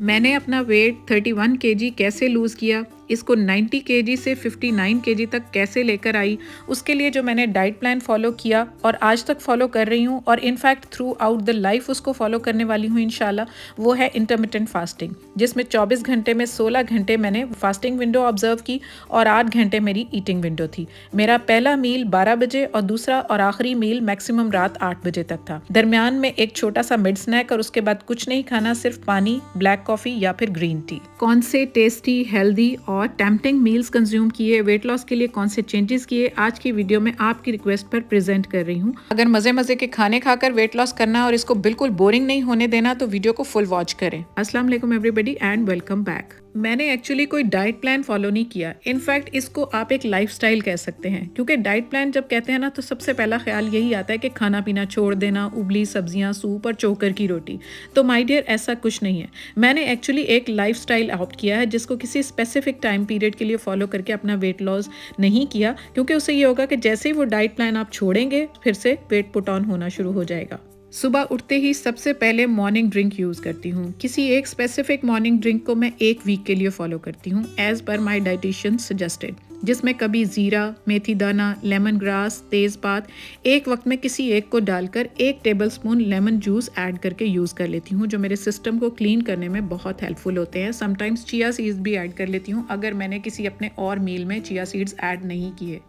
मैंने अपना wait 31 KG कैसे लूज़ किया, इसको 90 केजी से 59 केजी तक कैसे लेकर आई, उसके लिए जो मैंने डाइट प्लान फ़ॉलो किया और आज तक फ़ॉलो कर रही हूँ और in fact through out the life उसको फ़ॉलो करने वाली हूँ इंशाल्लाह, वो है इंटरमिटेंट फास्टिंग, जिसमें 24 घंटे में 16 घंटे मैंने फास्टिंग विंडो ऑब्जर्व की और 8 घंटे मेरी ईटिंग विंडो थी। मेरा पहला मील 12 बजे और दूसरा और आखिरी मील मैक्सिमम रात 8 बजे तक था। दरमियान में एक छोटा सा मिड स्नैक और उसके बाद कुछ नहीं खाना, सिर्फ पानी, ब्लैक कॉफ़ी या फिर ग्रीन टी। कौन से टेस्टी, हेल्दी और टेम्पटिंग मील्स कंज्यूम किए, वेट लॉस के लिए कौन से चेंजेस किए, आज की वीडियो में आपकी रिक्वेस्ट पर प्रेजेंट कर रही हूँ। अगर मजे मजे के खाने खाकर वेट लॉस करना और इसको बिल्कुल बोरिंग नहीं होने देना तो वीडियो को फुल वॉच करें। अस्सलाम वालेकुम एवरीबॉडी एंड वेलकम बैक। मैंने एक्चुअली कोई डाइट प्लान फॉलो नहीं किया, इनफैक्ट इसको आप एक लाइफस्टाइल कह सकते हैं, क्योंकि डाइट प्लान जब कहते हैं ना तो सबसे पहला ख्याल यही आता है कि खाना पीना छोड़ देना, उबली सब्जियां, सूप और चोकर की रोटी। तो माय डियर, ऐसा कुछ नहीं है। मैंने एक्चुअली एक लाइफस्टाइल ऑप्ट किया है जिसको किसी स्पेसिफिक टाइम पीरियड के लिए फॉलो करके अपना वेट लॉस नहीं किया, क्योंकि उससे ये होगा कि जैसे ही वो डाइट प्लान आप छोड़ेंगे फिर से वेट पुट ऑन होना शुरू हो जाएगा। सुबह उठते ही सबसे पहले मॉर्निंग ड्रिंक यूज़ करती हूँ। किसी एक स्पेसिफिक मॉर्निंग ड्रिंक को मैं एक वीक के लिए फॉलो करती हूँ एज पर माई डाइटिशियन सजेस्टेड, जिसमें कभी ज़ीरा, मेथी दाना, लेमन ग्रास, तेज़पात एक वक्त में किसी एक को डालकर 1 टेबलस्पून लेमन जूस ऐड करके यूज़ कर लेती हूँ, जो मेरे सिस्टम को क्लीन करने में बहुत हेल्पफुल होते हैं। समटाइम्स चिया सीड्स भी ऐड कर लेती हूँ अगर मैंने किसी अपने और मील में चिया सीड्स ऐड नहीं किए।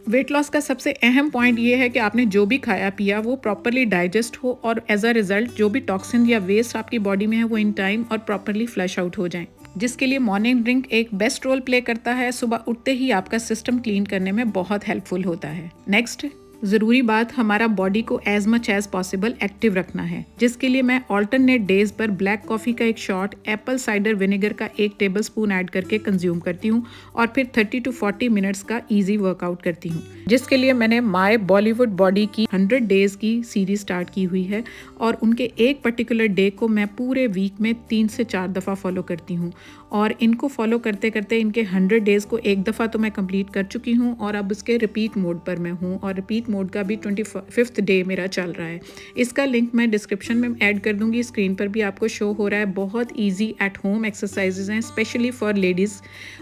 वेट लॉस का सबसे अहम पॉइंट ये है कि आपने जो भी खाया पिया वो प्रॉपरली डाइजेस्ट हो और एज अ रिजल्ट जो भी टॉक्सिन या वेस्ट आपकी बॉडी में है वो इन टाइम और प्रॉपरली फ्लश आउट हो जाएं, जिसके लिए मॉर्निंग ड्रिंक एक बेस्ट रोल प्ले करता है। सुबह उठते ही आपका सिस्टम क्लीन करने में बहुत हेल्पफुल होता है। नेक्स्ट ज़रूरी बात, हमारा बॉडी को as much as possible active रखना है, जिसके लिए मैं ऑल्टरनेट डेज पर ब्लैक कॉफ़ी का एक शॉट, एप्पल साइडर विनेगर का 1 टेबलस्पून ऐड करके कंज्यूम करती हूँ और फिर 30 to 40 मिनट्स का इजी वर्कआउट करती हूँ, जिसके लिए मैंने माय बॉलीवुड बॉडी की 100 डेज की सीरीज स्टार्ट की हुई है और उनके एक पर्टिकुलर डे को मैं पूरे वीक में 3 से 4 दफ़ा फॉलो करती हूँ और इनको फॉलो करते करते इनके 100 डेज़ को एक दफ़ा तो मैं कंप्लीट कर चुकी हूँ और अब उसके रिपीट मोड पर मैं हूँ और रिपीट मोड का भी 25th डे मेरा चल रहा है। इसका लिंक मैं डिस्क्रिप्शन में ऐड कर दूंगी, स्क्रीन पर भी आपको शो हो रहा है। बहुत इजी एट होम एक्सरसाइजेज हैं स्पेशली फॉर लेडीज़।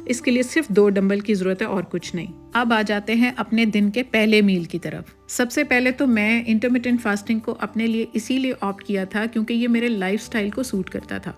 इसके लिए सिर्फ 2 डंबल की ज़रूरत है और कुछ नहीं। अब आ जाते हैं अपने दिन के पहले मील की तरफ। सबसे पहले तो मैं इंटरमिटेंट फास्टिंग को अपने लिए इसीलिए ऑप्ट किया था क्योंकि ये मेरे लाइफस्टाइल को सूट करता था।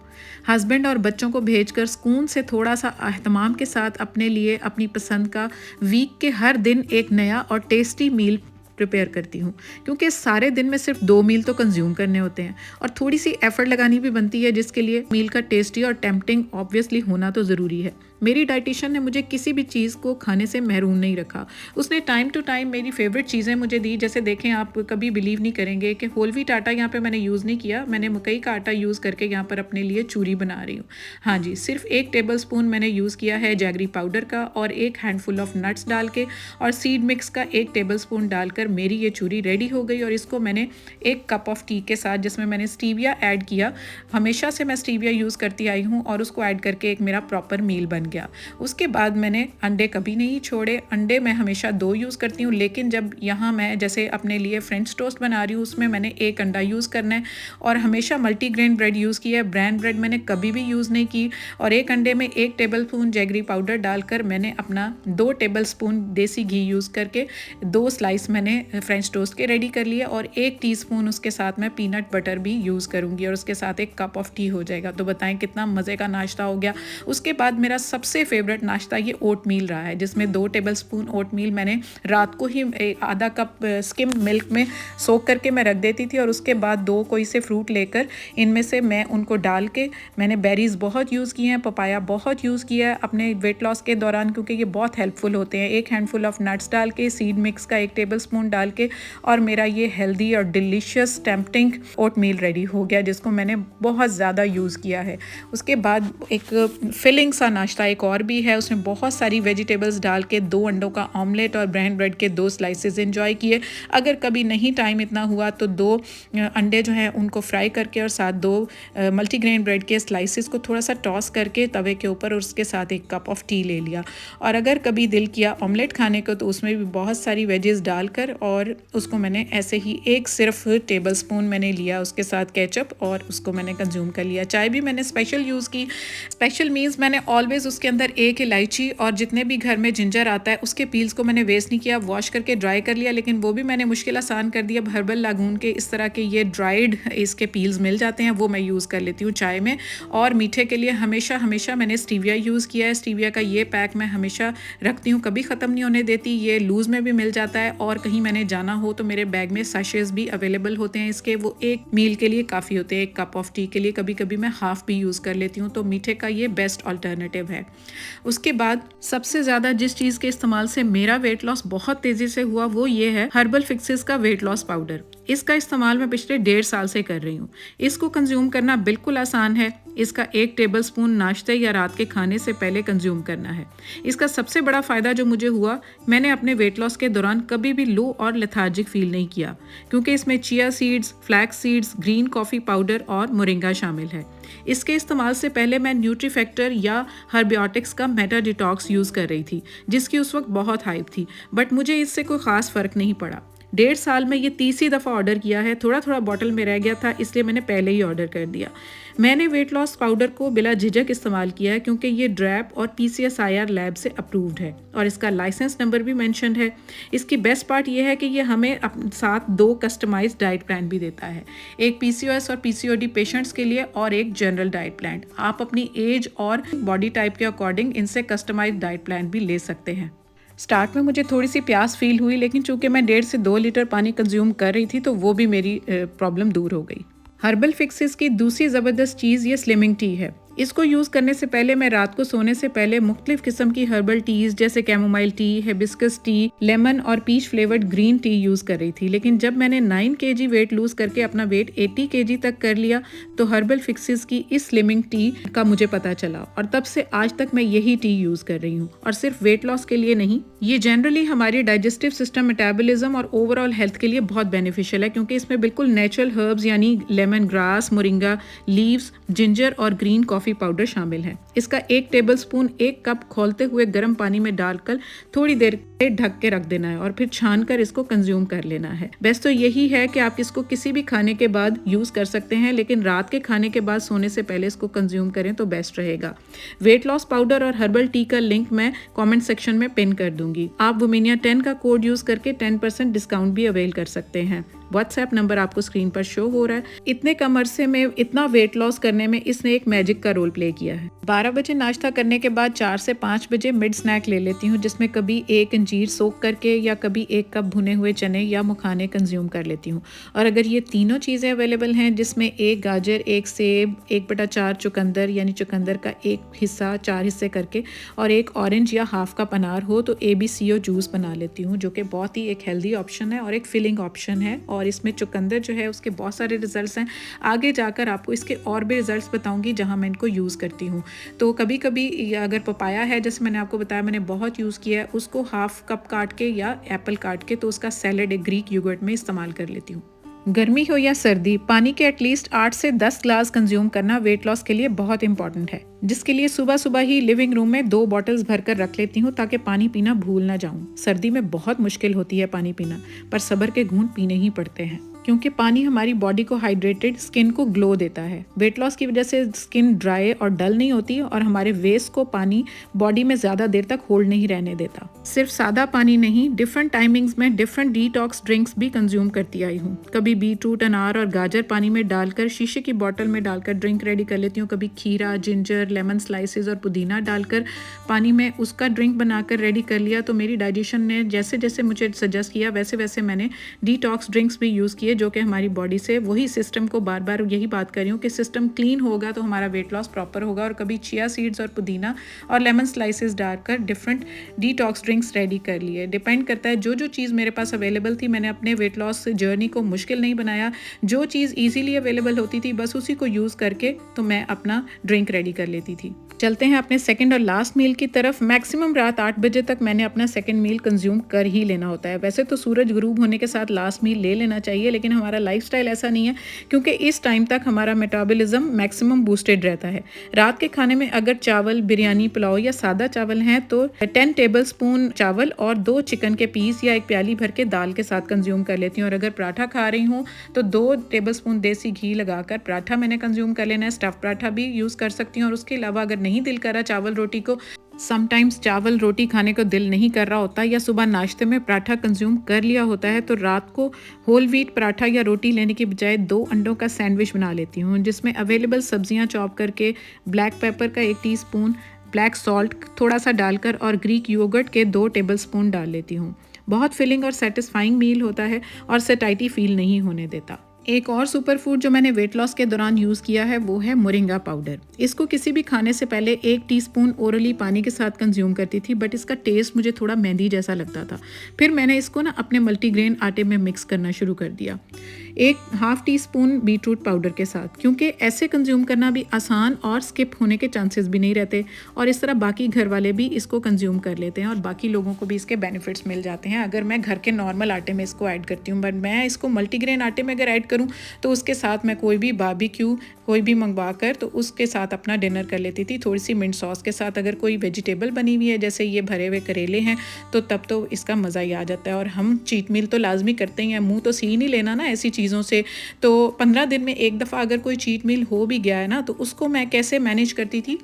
हस्बैंड और बच्चों को भेजकर सुकून से थोड़ा सा एहतमाम के साथ अपने लिए अपनी पसंद का वीक के हर दिन एक नया और टेस्टी मील प्रिपेयर करती हूँ, क्योंकि सारे दिन में सिर्फ 2 मील तो कंज्यूम करने होते हैं और थोड़ी सी एफर्ट लगानी भी बनती है, जिसके लिए मील का टेस्टी और टेम्पटिंग ऑब्वियसली होना तो ज़रूरी है। मेरी डाइटिशियन ने मुझे किसी भी चीज़ को खाने से महरूम नहीं रखा। उसने टाइम टू टाइम मेरी फेवरेट चीज़ें मुझे दी। जैसे देखें, आप कभी बिलीव नहीं करेंगे कि होल व्हीट आटा यहाँ पे मैंने यूज़ नहीं किया, मैंने मकई का आटा यूज़ करके यहाँ पर अपने लिए चूरी बना रही हूँ। हाँ जी, सिर्फ 1 टेबलस्पून मैंने यूज़ किया है जैगरी पाउडर का और 1 हैंडफुल ऑफ नट्स डाल के और सीड मिक्स का 1 टेबलस्पून डालकर मेरी ये चूरी रेडी हो गई और इसको मैंने 1 कप ऑफ टी के साथ, जिसमें मैंने स्टीविया ऐड किया, हमेशा से मैं स्टीविया यूज़ करती आई हूँ और उसको ऐड करके एक मेरा प्रॉपर मील बन गया। उसके बाद मैंने अंडे कभी नहीं छोड़े। अंडे मैं हमेशा 2 यूज़ करती हूँ, लेकिन जब यहाँ मैं जैसे अपने लिए फ्रेंच टोस्ट बना रही हूँ उसमें मैंने 1 अंडा यूज़ करना है और हमेशा मल्टीग्रेन ब्रेड यूज़ किया है। ब्राउन ब्रेड मैंने कभी भी यूज़ नहीं की और 1 अंडे में 1 टेबलस्पून जैगरी पाउडर डालकर मैंने अपना 2 टेबलस्पून देसी घी यूज़ करके 2 स्लाइस मैंने फ्रेंच टोस्ट के रेडी कर लिए और 1 टीस्पून उसके साथ मैं पीनट बटर भी यूज़ करूँगी और उसके साथ 1 कप ऑफ टी हो जाएगा। तो बताएं कितना मज़े का नाश्ता हो गया। उसके बाद मेरा सबसे फेवरेट नाश्ता ये ओट मील रहा है, जिसमें 2 टेबलस्पून ओट मील मैंने रात को ही आधा कप स्किम मिल्क में सोक करके मैं रख देती थी और उसके बाद 2 कोई से फ्रूट लेकर इनमें से मैं उनको डाल के, मैंने बेरीज बहुत यूज़ किए हैं, पपाया बहुत यूज़ किया है अपने वेट लॉस के दौरान क्योंकि ये बहुत हेल्पफुल होते हैं। 1 हैंडफुल ऑफ नट्स डाल के, सीड मिक्स का 1 टेबलस्पून डाल के और मेरा ये हेल्दी और डिलीशियस टेम्पटिंग ओट मील रेडी हो गया, जिसको मैंने बहुत ज़्यादा यूज़ किया है। उसके बाद एक फिलिंग सा नाश्ता, एक और भी है, उसमें बहुत सारी वेजिटेबल्स डाल के 2 अंडों का ऑमलेट और ब्राउन ब्रेड के 2 स्लाइसेस एंजॉय किए। अगर कभी नहीं टाइम इतना हुआ तो 2 अंडे जो हैं उनको फ्राई करके और साथ 2 मल्टीग्रेन ब्रेड के स्लाइसेस को थोड़ा सा टॉस करके तवे के ऊपर, और उसके साथ 1 कप ऑफ टी ले लिया। और अगर कभी दिल किया ऑमलेट खाने को तो उसमें भी बहुत सारी वेजेस डालकर और उसको मैंने ऐसे ही एक सिर्फ टेबल स्पून मैंने लिया उसके साथ केचप, और उसको मैंने कंज्यूम कर लिया। चाय भी मैंने स्पेशल यूज़ की। स्पेशल मीन्स मैंने ऑलवेज़ उसके अंदर 1 इलायची और जितने भी घर में जिंजर आता है उसके पील्स को मैंने वेस्ट नहीं किया, वॉश करके ड्राई कर लिया, लेकिन वो भी मैंने मुश्किल आसान कर दिया। हर्बल लागून के इस तरह के ये ड्राइड इसके पील्स मिल जाते हैं, वो मैं यूज़ कर लेती हूँ चाय में। और मीठे के लिए हमेशा मैंने स्टीविया यूज़ किया है। स्टीविया का ये पैक मैं हमेशा रखती हूँ, कभी ख़त्म नहीं होने देती। ये लूज़ में भी मिल जाता है, और कहीं मैंने जाना हो तो मेरे बैग में सैशेस भी अवेलेबल होते हैं इसके, वो एक मील के लिए काफ़ी होते हैं, 1 कप ऑफ टी के लिए। कभी कभी मैं हाफ़ भी यूज़ कर लेती हूँ, तो मीठे का ये बेस्ट अल्टरनेटिव है। उसके बाद सबसे ज़्यादा जिस चीज़ के इस्तेमाल से मेरा वेट लॉस बहुत तेज़ी से हुआ वो ये है हर्बल फिक्सेस का वेट लॉस पाउडर। इसका इस्तेमाल मैं पिछले 1.5 साल से कर रही हूँ। इसको कंज्यूम करना बिल्कुल आसान है। इसका 1 टेबल स्पून नाश्ते या रात के खाने से पहले कंज्यूम करना है। इसका सबसे बड़ा फ़ायदा जो मुझे हुआ, मैंने अपने वेट लॉस के दौरान कभी भी लो और लेथार्जिक फील नहीं किया, क्योंकि इसमें chia seeds, flax seeds, green coffee powder और मोरिंगा शामिल है। इसके इस्तेमाल से पहले मैं न्यूट्रीफैक्टर या हर्बियोटिक्स का मेटा डिटॉक्स यूज़ कर रही थी, जिसकी उस वक्त बहुत हाइप थी, बट मुझे इससे कोई ख़ास फ़र्क नहीं पड़ा। 1.5 साल में ये 3री दफ़ा ऑर्डर किया है। थोड़ा बॉटल में रह गया था, इसलिए मैंने पहले ही ऑर्डर कर दिया। मैंने वेट लॉस पाउडर को बिला झिझक इस्तेमाल किया है, क्योंकि ये ड्रैप और PCSIR लैब से अप्रूव्ड है और इसका लाइसेंस नंबर भी मेंशन्ड है। इसकी बेस्ट पार्ट ये है कि ये हमें साथ 2 कस्टमाइज्ड डाइट प्लान भी देता है, एक PCOS और PCOD पेशेंट्स के लिए और एक जनरल डाइट प्लान। आप अपनी एज और बॉडी टाइप के अकॉर्डिंग इनसे कस्टमाइज्ड डाइट प्लान भी ले सकते हैं। स्टार्ट में मुझे थोड़ी सी प्यास फील हुई, लेकिन चूंकि मैं 1.5 से 2 लीटर पानी कंज्यूम कर रही थी तो वो भी मेरी प्रॉब्लम दूर हो गई। हर्बल फिक्सेस की दूसरी ज़बरदस्त चीज़ ये स्लिमिंग टी है। इसको यूज़ करने से पहले मैं रात को सोने से पहले मुख्तलिफ किस्म की हर्बल टीज़ जैसे chamomile tea, hibiscus tea, lemon और peach flavoured green tea use कर रही थी। लेकिन जब मैंने 9 kg वेट लूज़ करके अपना वेट 80 kg तक कर लिया तो हर्बल फिक्सेस की इस स्लिमिंग टी का मुझे पता चला, और तब से आज तक मैं यही टी यूज़ कर रही हूँ। और सिर्फ वेट लॉस के लिए नहीं, ये जनरली हमारी डाइजेस्टिव सिस्टम, मेटाबॉलिज्म और ओवरऑल हेल्थ के लिए बहुत बेनिफिशियल है, क्योंकि इसमें बिल्कुल नेचुरल हर्ब्स यानी lemon grass, moringa leaves, ginger और ग्रीन कॉफ़ी पाउडर शामिल है। इसका 1 टेबल स्पून 1 कप खौलते हुए गर्म पानी में डालकर थोड़ी देर ढक के रख देना है और फिर छान कर इसको कंज्यूम कर लेना है। बेस्ट तो यही है कि आप इसको किसी भी खाने के बाद यूज़ कर सकते हैं, लेकिन रात के खाने के बाद सोने से पहले इसको कंज्यूम करें तो बेस्ट रहेगा। वेट लॉस पाउडर और हर्बल टी का लिंक मैं कमेंट सेक्शन में पिन कर दूंगी। आप वुमेनिया 10 का कोड यूज़ करके 10% डिस्काउंट भी अवेल कर सकते हैं। व्हाट्सएप नंबर आपको स्क्रीन पर शो हो रहा है। इतने कम अरसे में इतना वेट लॉस करने में इसने एक मैजिक का रोल प्ले किया है। 12 बजे नाश्ता करने के बाद 4 से 5 बजे मिड स्नैक ले लेती हूँ, जिसमें कभी 1 अंजीर सोक करके या कभी 1 कप भुने हुए चने या मखाने कंज्यूम कर लेती हूँ। और अगर ये तीनों चीज़ें अवेलेबल हैं, जिसमें 1 गाजर, 1 सेब, 1/4 चुकंदर यानी चुकंदर का 1 हिस्सा 4 हिस्से करके और 1 ऑरेंज या हाफ कप अनार हो तो ABCO जूस बना लेती हूँ, जो कि बहुत ही एक हेल्दी ऑप्शन है और एक फिलिंग ऑप्शन है। और इसमें चुकंदर जो है उसके बहुत सारे रिजल्ट्स हैं। आगे जाकर आपको इसके और भी रिजल्ट्स बताऊंगी जहां मैं इनको यूज़ करती हूँ। तो कभी कभी अगर पपाया है, जैसे मैंने आपको बताया मैंने बहुत यूज़ किया है, उसको हाफ कप काट के या एप्पल काट के तो उसका सैलेड एक ग्रीक योगर्ट में इस्तेमाल कर लेती हूँ। गर्मी हो या सर्दी, पानी के एटलीस्ट 8 से 10 ग्लास कंज्यूम करना वेट लॉस के लिए बहुत इंपॉर्टेंट है, जिसके लिए सुबह सुबह ही लिविंग रूम में 2 बॉटल्स भरकर रख लेती हूँ ताकि पानी पीना भूल ना जाऊँ। सर्दी में बहुत मुश्किल होती है पानी पीना, पर सब्र के घूंट पीने ही पड़ते हैं, क्योंकि पानी हमारी बॉडी को हाइड्रेटेड, स्किन को ग्लो देता है। वेट लॉस की वजह से स्किन ड्राई और डल नहीं होती और हमारे वेस्ट को पानी बॉडी में ज़्यादा देर तक होल्ड नहीं रहने देता। सिर्फ सादा पानी नहीं, डिफरेंट टाइमिंग्स में डिफरेंट डिटॉक्स ड्रिंक्स भी कंज्यूम करती आई हूँ। कभी बीटरूट, अनार और गाजर पानी में डालकर शीशे की बोतल में डालकर ड्रिंक रेडी कर लेती हूँ। कभी खीरा, जिंजर, लेमन स्लाइसेस और पुदीना डालकर पानी में उसका ड्रिंक बनाकर रेडी कर लिया। तो मेरी डाइजेशन ने जैसे जैसे मुझे सजेस्ट किया वैसे वैसे मैंने डिटॉक्स ड्रिंक्स भी यूज़ किए, चाहिए जो कि हमारी बॉडी से वही सिस्टम को, बार बार यही बात कर रही हूँ कि सिस्टम क्लीन होगा तो हमारा वेट लॉस प्रॉपर होगा। और कभी चिया सीड्स और पुदीना और लेमन स्लाइसेस डालकर डिफरेंट डिटॉक्स ड्रिंक्स रेडी कर लिए। डिपेंड करता है, जो जो चीज़ मेरे पास अवेलेबल थी, मैंने अपने वेट लॉस जर्नी को मुश्किल नहीं बनाया। जो चीज़ ईजीली अवेलेबल होती थी बस उसी को यूज़ करके तो मैं अपना ड्रिंक रेडी कर लेती थी। चलते हैं अपने सेकंड और लास्ट मील की तरफ। मैक्सिमम रात 8 बजे तक मैंने अपना सेकंड मील कंज्यूम कर ही लेना होता है। वैसे तो सूरज गुरूब होने के साथ लास्ट मील ले लेना चाहिए, लेकिन हमारा लाइफस्टाइल ऐसा नहीं है, क्योंकि इस टाइम तक हमारा मेटाबॉलिज्म मैक्सिमम बूस्टेड रहता है। रात के खाने में अगर चावल, बिरयानी, पुलाव या सादा चावल हैं तो 10 टेबल स्पून चावल और 2 चिकन के पीस या 1 प्याली भर के दाल के साथ कंज्यूम कर लेती हूँ। और अगर पराठा खा रही हूँ तो 2 टेबल स्पून देसी घी लगाकर पराठा मैंने कंज्यूम कर लेना है। स्टफ पराठा भी यूज़ कर सकती हूँ। और उसके अलावा अगर नहीं दिल कर रहा चावल रोटी को, समटाइम्स चावल रोटी खाने को दिल नहीं कर रहा होता या सुबह नाश्ते में पराठा कंज्यूम कर लिया होता है, तो रात को होल व्हीट पराठा या रोटी लेने की बजाय 2 अंडों का सैंडविच बना लेती हूँ, जिसमें अवेलेबल सब्जियां चॉप करके, ब्लैक पेपर का 1 टीस्पून, ब्लैक सॉल्ट थोड़ा सा डालकर और ग्रीक योगर्ट के 2 टेबल स्पून डाल लेती हूँ। बहुत फिलिंग और सेटिस्फाइंग मील होता है और सैटिस्फाइड फील नहीं होने देता। एक और सुपर फूड जो मैंने वेट लॉस के दौरान यूज़ किया है वो है मोरिंगा पाउडर। इसको किसी भी खाने से पहले 1 टीस्पून ओरली पानी के साथ कंज्यूम करती थी, बट इसका टेस्ट मुझे थोड़ा मेहंदी जैसा लगता था। फिर मैंने इसको ना अपने मल्टीग्रेन आटे में मिक्स करना शुरू कर दिया, 1/2 टीस्पून बीटरूट पाउडर के साथ, क्योंकि ऐसे कंज्यूम करना भी आसान और स्किप होने के चांसेस भी नहीं रहते। और इस तरह बाकी घर वाले भी इसको कंज्यूम कर लेते हैं और बाकी लोगों को भी इसके बेनिफिट्स मिल जाते हैं अगर मैं घर के नॉर्मल आटे में इसको ऐड करती हूँ। बट मैं इसको मल्टीग्रेन आटे में अगर ऐड करूँ तो उसके साथ मैं कोई भी बारबेक्यू कोई भी मंगवा कर तो उसके साथ अपना डिनर कर लेती थी, थोड़ी सी मिंट सॉस के साथ। अगर कोई वेजिटेबल बनी हुई है जैसे ये भरे हुए करेले हैं तो तब तो इसका मज़ा ही आ जाता है। और हम चीट मील तो लाजमी करते ही हैं, मुंह तो सी नहीं लेना ना ऐसी चीज़ों से। तो 15 दिन में एक दफ़ा अगर कोई चीट मील हो भी गया है ना, तो उसको मैं कैसे मैनेज करती थी,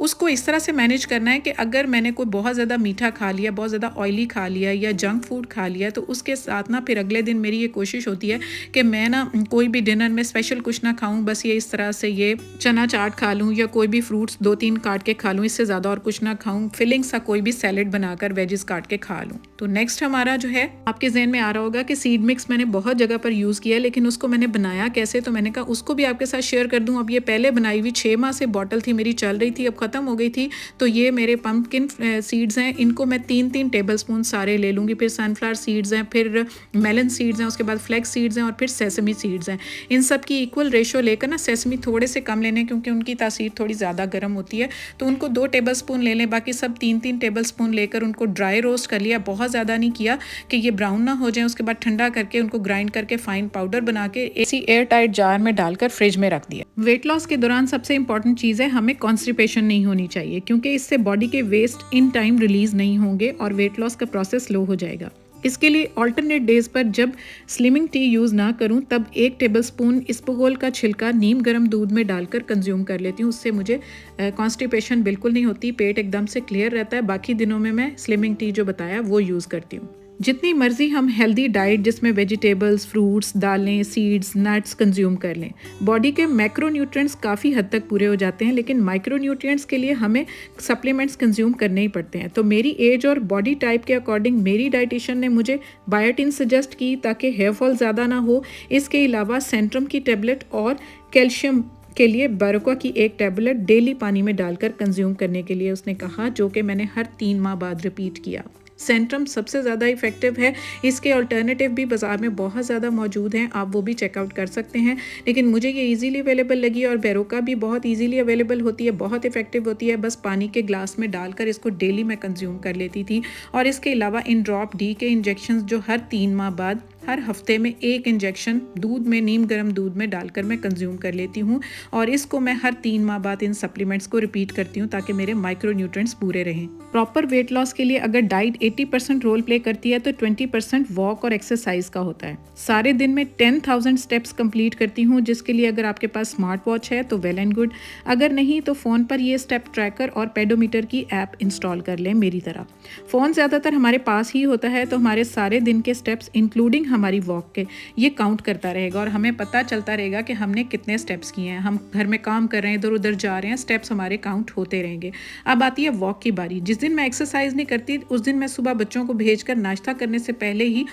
उसको इस तरह से मैनेज करना है कि अगर मैंने कोई बहुत ज़्यादा मीठा खा लिया, बहुत ज़्यादा ऑयली खा लिया या जंक फूड खा लिया, तो उसके साथ ना फिर अगले दिन मेरी ये कोशिश होती है कि मैं ना कोई भी डिनर में स्पेशल कुछ ना खाऊं, बस ये इस तरह से ये चना चाट खा लूं या कोई भी फ्रूट्स 2-3 काट के खा लूं, इससे ज़्यादा और कुछ ना खाऊं। फिलिंग सा कोई भी सैलेड बनाकर वेजिस काट के खा लूं। तो नेक्स्ट हमारा जो है, आपके जहन में आ रहा होगा कि सीड मिक्स मैंने बहुत जगह पर यूज़ किया है, लेकिन उसको मैंने बनाया कैसे, तो मैंने कहा उसको भी आपके साथ शेयर कर दूँ। अब ये पहले बनाई हुई 6 माह से बॉटल थी मेरी, चल रही थी, अब ख़त्म हो गई थी। तो ये मेरे पम्पकिन सीड्स हैं, इनको मैं 3-3 टेबल स्पून सारे ले लूँगी। फिर सनफ्लावर सीड्स हैं, फिर मेलन सीड्स हैं, उसके बाद फ्लैक्स सीड्स हैं और फिर सेसमी सीड्स हैं। इन सब की इक्वल रेशो लेकर ना, सेसमी थोड़े से कम लेने क्योंकि उनकी तासीर थोड़ी ज़्यादा गर्म होती है, तो उनको 2 टेबल स्पून ले लें। बाकी सब 3-3 टेबल स्पून लेकर उनको ड्राई रोस्ट कर लिया, बहुत ज़्यादा नहीं किया कि ये ब्राउन ना हो जाए। उसके बाद ठंडा करके उनको ग्राइंड करके फाइन पाउडर बना के ऐसी एयर टाइट जार में डालकर फ्रिज में रख दिया। वेट लॉस के दौरान सबसे इंपॉर्टेंट चीज़ है, हमें कॉन्स्टिपेशन नहीं होनी चाहिए, क्योंकि इससे बॉडी के वेस्ट इन टाइम रिलीज नहीं होंगे और वेट लॉस का प्रोसेस स्लो हो जाएगा। इसके लिए ऑल्टरनेट डेज पर जब स्लिमिंग टी यूज़ ना करूं तब 1 टेबलस्पून इसबगोल का छिलका नीम गर्म दूध में डालकर कंज्यूम कर लेती हूँ। उससे मुझे कॉन्स्टिपेशन बिल्कुल नहीं होती, पेट एकदम से क्लियर रहता है। बाकी दिनों में मैं स्लिमिंग टी जो बताया वो यूज़ करती हूँ। जितनी मर्जी हम हेल्दी डाइट जिसमें वेजिटेबल्स, फ्रूट्स, दालें, सीड्स, नट्स कंज्यूम कर लें, बॉडी के मैक्रोन्यूट्रिएंट्स काफ़ी हद तक पूरे हो जाते हैं, लेकिन माइक्रोन्यूट्रिएंट्स के लिए हमें सप्लीमेंट्स कंज्यूम करने ही पड़ते हैं। तो मेरी एज और बॉडी टाइप के अकॉर्डिंग मेरी डाइटिशियन ने मुझे बायोटिन सजेस्ट की ताकि हेयर फॉल ज़्यादा ना हो। इसके अलावा सेंट्रम की टेबलेट और कैल्शियम के लिए बरोका की 1 टैबलेट डेली पानी में डालकर कंज्यूम करने के लिए उसने कहा, जो कि मैंने हर 3 माह बाद रिपीट किया। सेंट्रम सबसे ज़्यादा इफेक्टिव है, इसके अल्टरनेटिव भी बाज़ार में बहुत ज़्यादा मौजूद हैं, आप वो भी चेकआउट कर सकते हैं। लेकिन मुझे ये इजीली अवेलेबल लगी और बेरोका भी बहुत इजीली अवेलेबल होती है, बहुत इफेक्टिव होती है। बस पानी के ग्लास में डालकर इसको डेली मैं कंज्यूम कर लेती थी। और इसके अलावा इन ड्रॉप डी के इंजेक्शन जो हर 3 माह बाद हर हफ्ते में 1 इंजेक्शन दूध में, नीम गर्म दूध में डालकर मैं कंज्यूम कर लेती हूँ। और इसको मैं हर 3 माह बाद इन सप्लीमेंट्स को रिपीट करती हूँ ताकि मेरे माइक्रोन्यूट्रिएंट्स पूरे रहें। प्रॉपर वेट लॉस के लिए अगर डाइट 80% रोल प्ले करती है तो 20% वॉक और एक्सरसाइज का होता है। सारे दिन में 10,000 स्टेप्स कंप्लीट करती हूँ, जिसके लिए अगर आपके पास स्मार्ट वॉच है तो वेल एंड गुड, अगर नहीं तो फ़ोन पर ये स्टेप ट्रैकर और पेडोमीटर की ऐप इंस्टॉल कर लें मेरी तरह। फ़ोन ज़्यादातर हमारे पास ही होता है तो हमारे सारे दिन के स्टेप्स इंक्लूडिंग हमारी वॉक के ये काउंट करता रहेगा और हमें पता चलता रहेगा कि हमने कितने स्टेप्स किए हैं। हम घर में काम कर रहे हैं, इधर उधर जा रहे हैं, स्टेप्स हमारे काउंट होते रहेंगे। अब आती है वॉक की बारी। जिस दिन मैं एक्सरसाइज नहीं करती उस दिन मैं सुबह बच्चों को भेजकर नाश्ता करने से पहले ही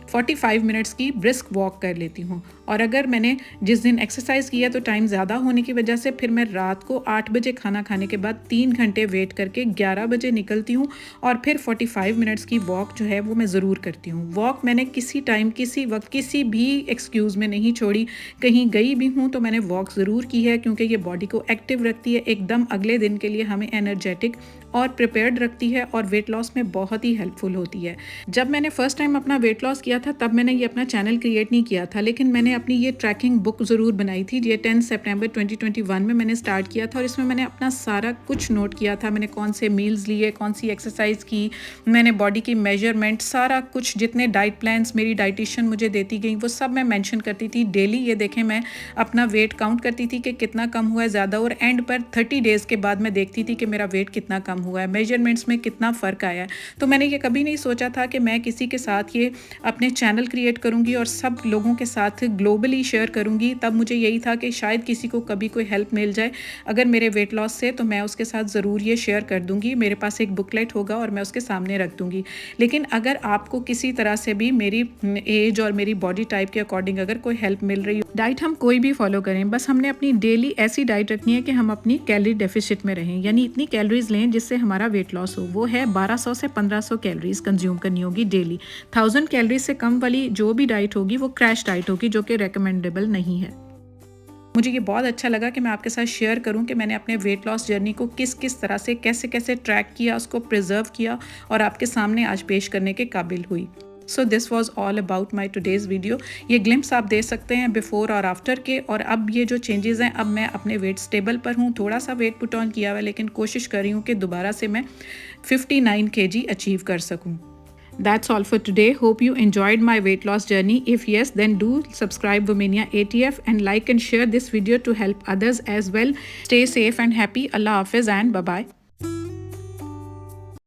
45 मिनट्स की ब्रिस्क वॉक कर लेती हूँ। और अगर मैंने जिस दिन एक्सरसाइज किया तो टाइम ज़्यादा होने की वजह से फिर मैं रात को 8 बजे खाना खाने के बाद 3 घंटे वेट करके 11 बजे निकलती हूँ और फिर 45 मिनट्स की वॉक जो है वो मैं ज़रूर करती हूँ। वॉक मैंने किसी टाइम, किसी वक्त, किसी भी एक्सक्यूज़ में नहीं छोड़ी। कहीं गई भी हूँ तो मैंने वॉक ज़रूर की है, क्योंकि ये बॉडी को एक्टिव रखती है, एकदम अगले दिन के लिए हमें एनर्जेटिक और प्रिपेयर्ड रखती है और वेट लॉस में बहुत ही हेल्पफुल होती है। जब मैंने फर्स्ट टाइम अपना वेट लॉस किया था तब मैंने ये अपना चैनल क्रिएट नहीं किया था, लेकिन मैंने अपनी ये ट्रैकिंग बुक ज़रूर बनाई थी। ये 10 सितंबर 2021 में मैंने स्टार्ट किया था और इसमें मैंने अपना सारा कुछ नोट किया था। मैंने कौन से मील्स लिए, कौन सी एक्सरसाइज की, मैंने बॉडी की मेजरमेंट, सारा कुछ, जितने डाइट प्लान्स मेरी डाइटिशियन मुझे देती गई वो सब मैं मेंशन करती थी डेली। ये देखें, मैं अपना वेट काउंट करती थी कि कितना कम हुआ है, ज़्यादा, और एंड पर 30 डेज़ के बाद मैं देखती थी कि मेरा वेट कितना कम हुआ है, मेजरमेंट्स में कितना फ़र्क आया है। तो मैंने ये कभी नहीं सोचा था कि मैं किसी के साथ ये अपने चैनल क्रिएट करूँगी और सब लोगों के साथ ग्लोबली शेयर करूँगी। तब मुझे यही था कि शायद किसी को कभी कोई हेल्प मिल जाए अगर मेरे वेट लॉस से, तो मैं उसके साथ ज़रूर ये शेयर कर दूँगी। मेरे पास एक बुकलेट होगा और मैं उसके सामने रख दूँगी। लेकिन अगर आपको किसी तरह से भी मेरी एज और मेरी बॉडी टाइप के अकॉर्डिंग अगर कोई हेल्प मिल रही हो, डाइट हम कोई भी फॉलो करें, बस हमने अपनी डेली ऐसी डाइट रखनी है कि हम अपनी कैलोरी डेफिसिट में रहें, यानी इतनी कैलोरीज लें जिससे हमारा वेट लॉस हो। वो है 1200 से 1500 कैलोरीज कंज्यूम करनी होगी डेली। 1000 कैलोरीज से कम वाली जो भी डाइट होगी वो क्रैश डाइट होगी, जो कि रेकमेंडेबल नहीं है। मुझे ये बहुत अच्छा लगा कि मैं आपके साथ शेयर करूं कि मैंने अपने वेट लॉस जर्नी को किस किस तरह से, कैसे कैसे ट्रैक किया, उसको प्रिजर्व किया और आपके सामने आज पेश करने के काबिल हुई। So this was all about my today's video. ये ग्लिम्स आप दे सकते हैं बिफोर और आफ्टर के। और अब ये जो चेंजेस हैं, अब मैं अपने वेट स्टेबल पर हूँ। थोड़ा सा वेट पुट ऑन किया हुआ है, लेकिन कोशिश कर रही हूँ कि दोबारा से मैं 59 kg अचीव कर सकूँ। That's all for today. Hope you enjoyed my weight loss journey. If yes, then do subscribe Womania ATF and like and share this video to help others as well. Stay safe and happy. Allah Hafiz and bye-bye.